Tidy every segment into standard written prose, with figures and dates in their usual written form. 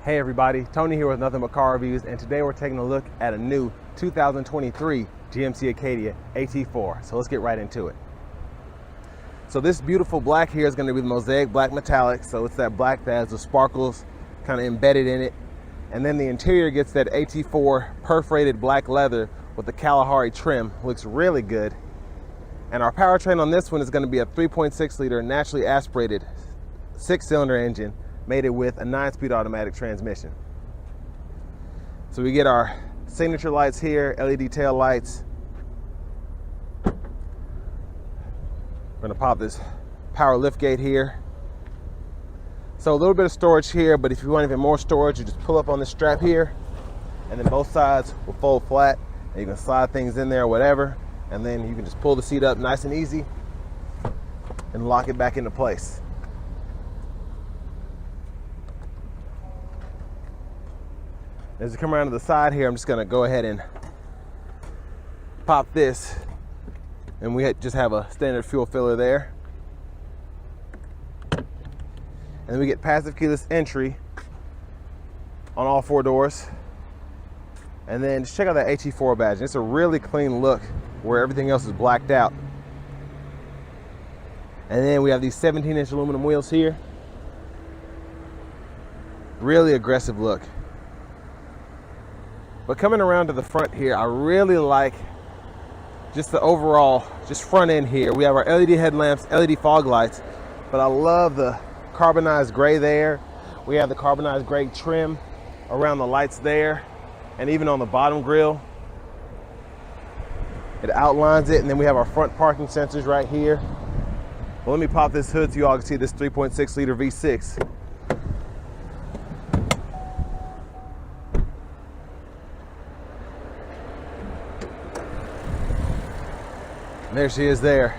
Hey everybody, Tony here with Nothing But Car Reviews, and today we're taking a look at a new 2023 GMC Acadia AT4. So let's get right into it. So this beautiful black here is going to be the mosaic black metallic. So it's that black that has the sparkles kind of embedded in it. And then the interior gets that AT4 perforated black leather with the Kalahari trim. Looks really good. And our powertrain on this one is going to be a 3.6 liter naturally aspirated 6-cylinder engine, made it with a 9-speed automatic transmission. So we get our signature lights here, LED tail lights. We're gonna pop this power lift gate here. So a little bit of storage here, but if you want even more storage, you just pull up on this strap here, and then both sides will fold flat, and you can slide things in there or whatever, and then you can just pull the seat up nice and easy and lock it back into place. As you come around to the side here, I'm just gonna go ahead and pop this, and we just have a standard fuel filler there. And then we get passive keyless entry on all 4 doors. And then just check out that AT4 badge. It's a really clean look where everything else is blacked out. And then we have these 17-inch aluminum wheels here. Really aggressive look. But coming around to the front here, I really like just the overall, just front end here. We have our LED headlamps, LED fog lights, but I love the carbonized gray there. We have the carbonized gray trim around the lights there, and even on the bottom grille. It outlines it, and then we have our front parking sensors right here. Well, let me pop this hood so you all can see this 3.6 liter V6. And there she is there.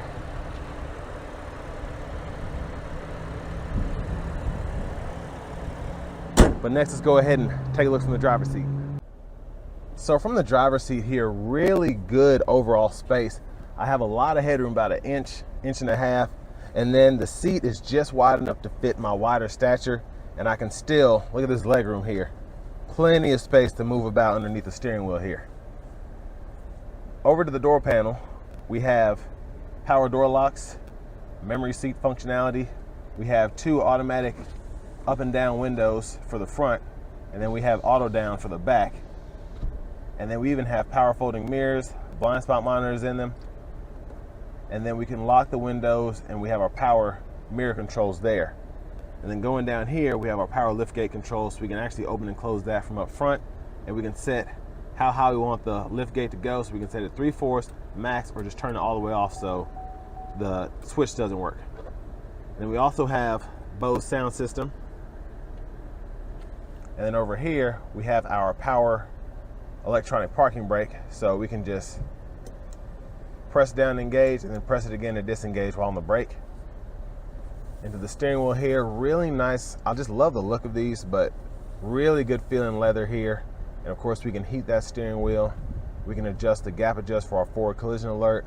But next, let's go ahead and take a look from the driver's seat. So from the driver's seat here, really good overall space. I have a lot of headroom, about an inch, inch and a half. And then the seat is just wide enough to fit my wider stature. And I can still, look at this leg room here. Plenty of space to move about underneath the steering wheel here. Over to the door panel, we have power door locks, memory seat functionality. We have 2 automatic up and down windows for the front, and then we have auto down for the back. And then we even have power folding mirrors, blind spot monitors in them. And then we can lock the windows, and we have our power mirror controls there. And then going down here, we have our power liftgate controls, so we can actually open and close that from up front, and we can set how high we want the lift gate to go, so we can set it 3/4 max, or just turn it all the way off so the switch doesn't work. Then we also have Bose sound system. And then over here we have our power electronic parking brake, so we can just press down to engage and then press it again to disengage while on the brake. Into the steering wheel here, really nice. I just love the look of these, but really good feeling leather here. And of course we can heat that steering wheel. We can adjust the gap adjust for our forward collision alert.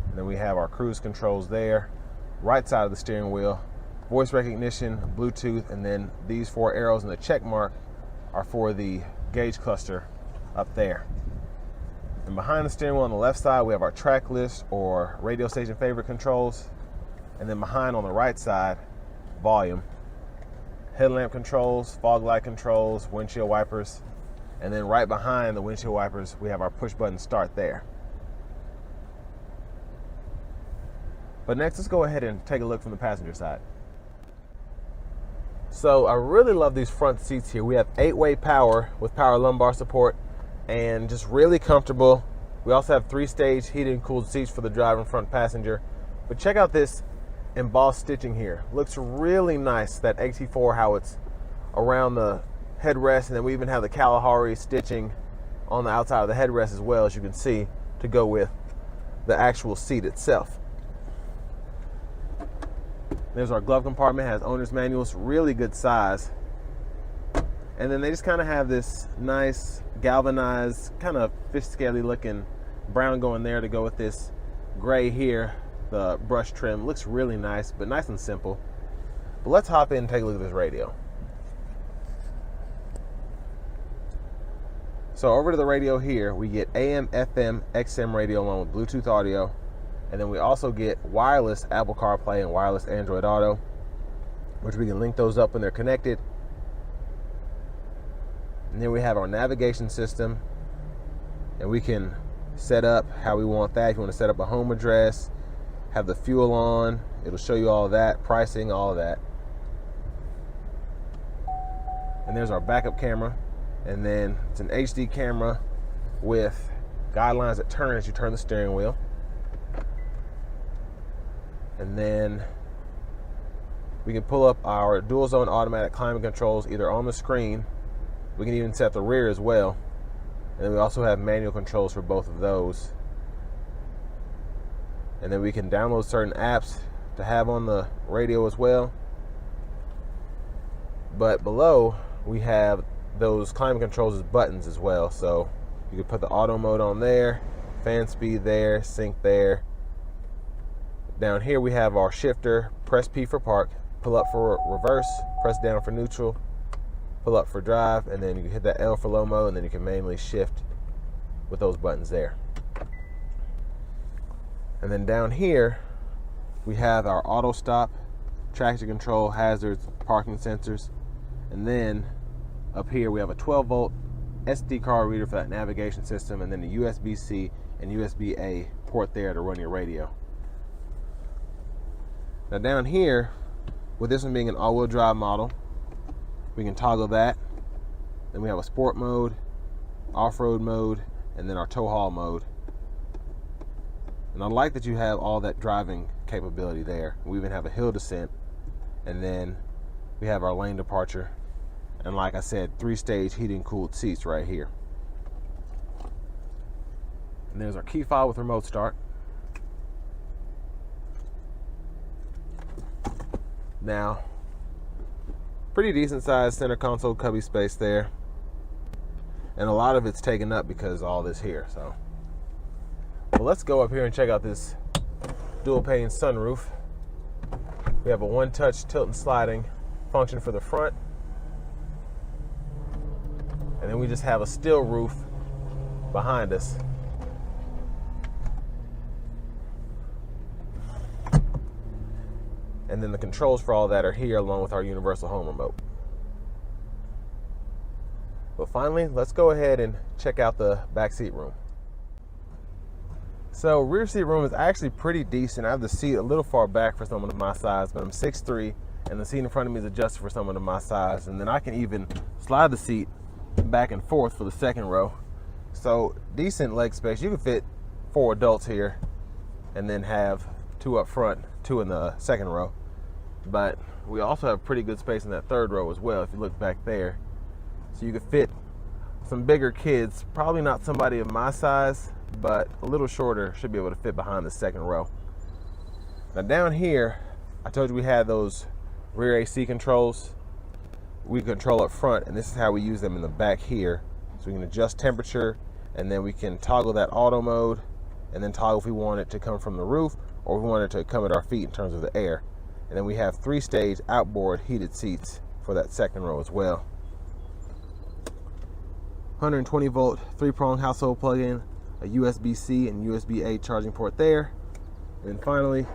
And then we have our cruise controls there. Right side of the steering wheel, voice recognition, Bluetooth, and then these 4 arrows and the check mark are for the gauge cluster up there. And behind the steering wheel on the left side, we have our track list or radio station favorite controls. And then behind on the right side, volume, headlamp controls, fog light controls, windshield wipers. And then right behind the windshield wipers, we have our push button start there. But next, let's go ahead and take a look from the passenger side. So I really love these front seats here. We have 8-way power with power lumbar support and just really comfortable. We also have 3-stage heated and cooled seats for the driver and front passenger. But check out this embossed stitching here. Looks really nice, that AT4, how it's around the headrest, and then we even have the Kalahari stitching on the outside of the headrest as well, as you can see, to go with the actual seat itself. There's our glove compartment, has owner's manuals, really good size. And then they just kind of have this nice galvanized, kind of fish scaly looking brown going there to go with this gray here. The brush trim looks really nice, but nice and simple. But let's hop in and take a look at this radio. So over to the radio here, we get AM, FM, XM radio along with Bluetooth audio. And then we also get wireless Apple CarPlay and wireless Android Auto, which we can link those up when they're connected. And then we have our navigation system, and we can set up how we want that. If you want to set up a home address, have the fuel on, it'll show you all of that, pricing, all of that. And there's our backup camera. And then it's an HD camera with guidelines that turn as you turn the steering wheel. And then we can pull up our dual zone automatic climate controls either on the screen. We can even set the rear as well. And then we also have manual controls for both of those. And then we can download certain apps to have on the radio as well. But below we have those climate controls as buttons as well. So you can put the auto mode on there, fan speed there, sync there. Down here we have our shifter, press P for park, pull up for reverse, press down for neutral, pull up for drive, and then you can hit that L for low mode, and then you can manually shift with those buttons there. And then down here we have our auto stop, traction control, hazards, parking sensors, and then up here we have a 12-volt SD card reader for that navigation system, and then the USB-C and USB-A port there to run your radio. Now down here, with this one being an all-wheel drive model, we can toggle that. Then we have a sport mode, off-road mode, and then our tow haul mode. And I like that you have all that driving capability there. We even have a hill descent, and then we have our lane departure. And like I said, 3-stage heated and cooled seats right here. And there's our key fob with remote start. Now, pretty decent sized center console cubby space there. And a lot of it's taken up because of all this here. So, well, let's go up here and check out this dual pane sunroof. We have a one-touch tilt and sliding function for the front. And then we just have a steel roof behind us. And then the controls for all that are here along with our universal home remote. But finally, let's go ahead and check out the back seat room. So rear seat room is actually pretty decent. I have the seat a little far back for someone of my size, but I'm 6'3", and the seat in front of me is adjusted for someone of my size. And then I can even slide the seat back and forth for the second row. So decent leg space. You can fit 4 adults here and then have 2 up front, 2 in the second row. But we also have pretty good space in that third row as well if you look back there. So you could fit some bigger kids, probably not somebody of my size, but a little shorter should be able to fit behind the second row. Now down here, I told you we had those rear AC controls. We control up front, and this is how we use them in the back here. So we can adjust temperature, and then we can toggle that auto mode, and then toggle if we want it to come from the roof or if we want it to come at our feet in terms of the air. And then we have 3-stage outboard heated seats for that second row as well. 120 volt 3-prong household plug-in, a USB-C and USB-A charging port there. And then finally,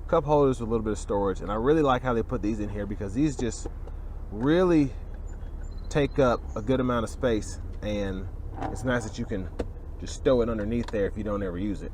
cup holders with a little bit of storage. And I really like how they put these in here because these just really take up a good amount of space, and it's nice that you can just stow it underneath there if you don't ever use it.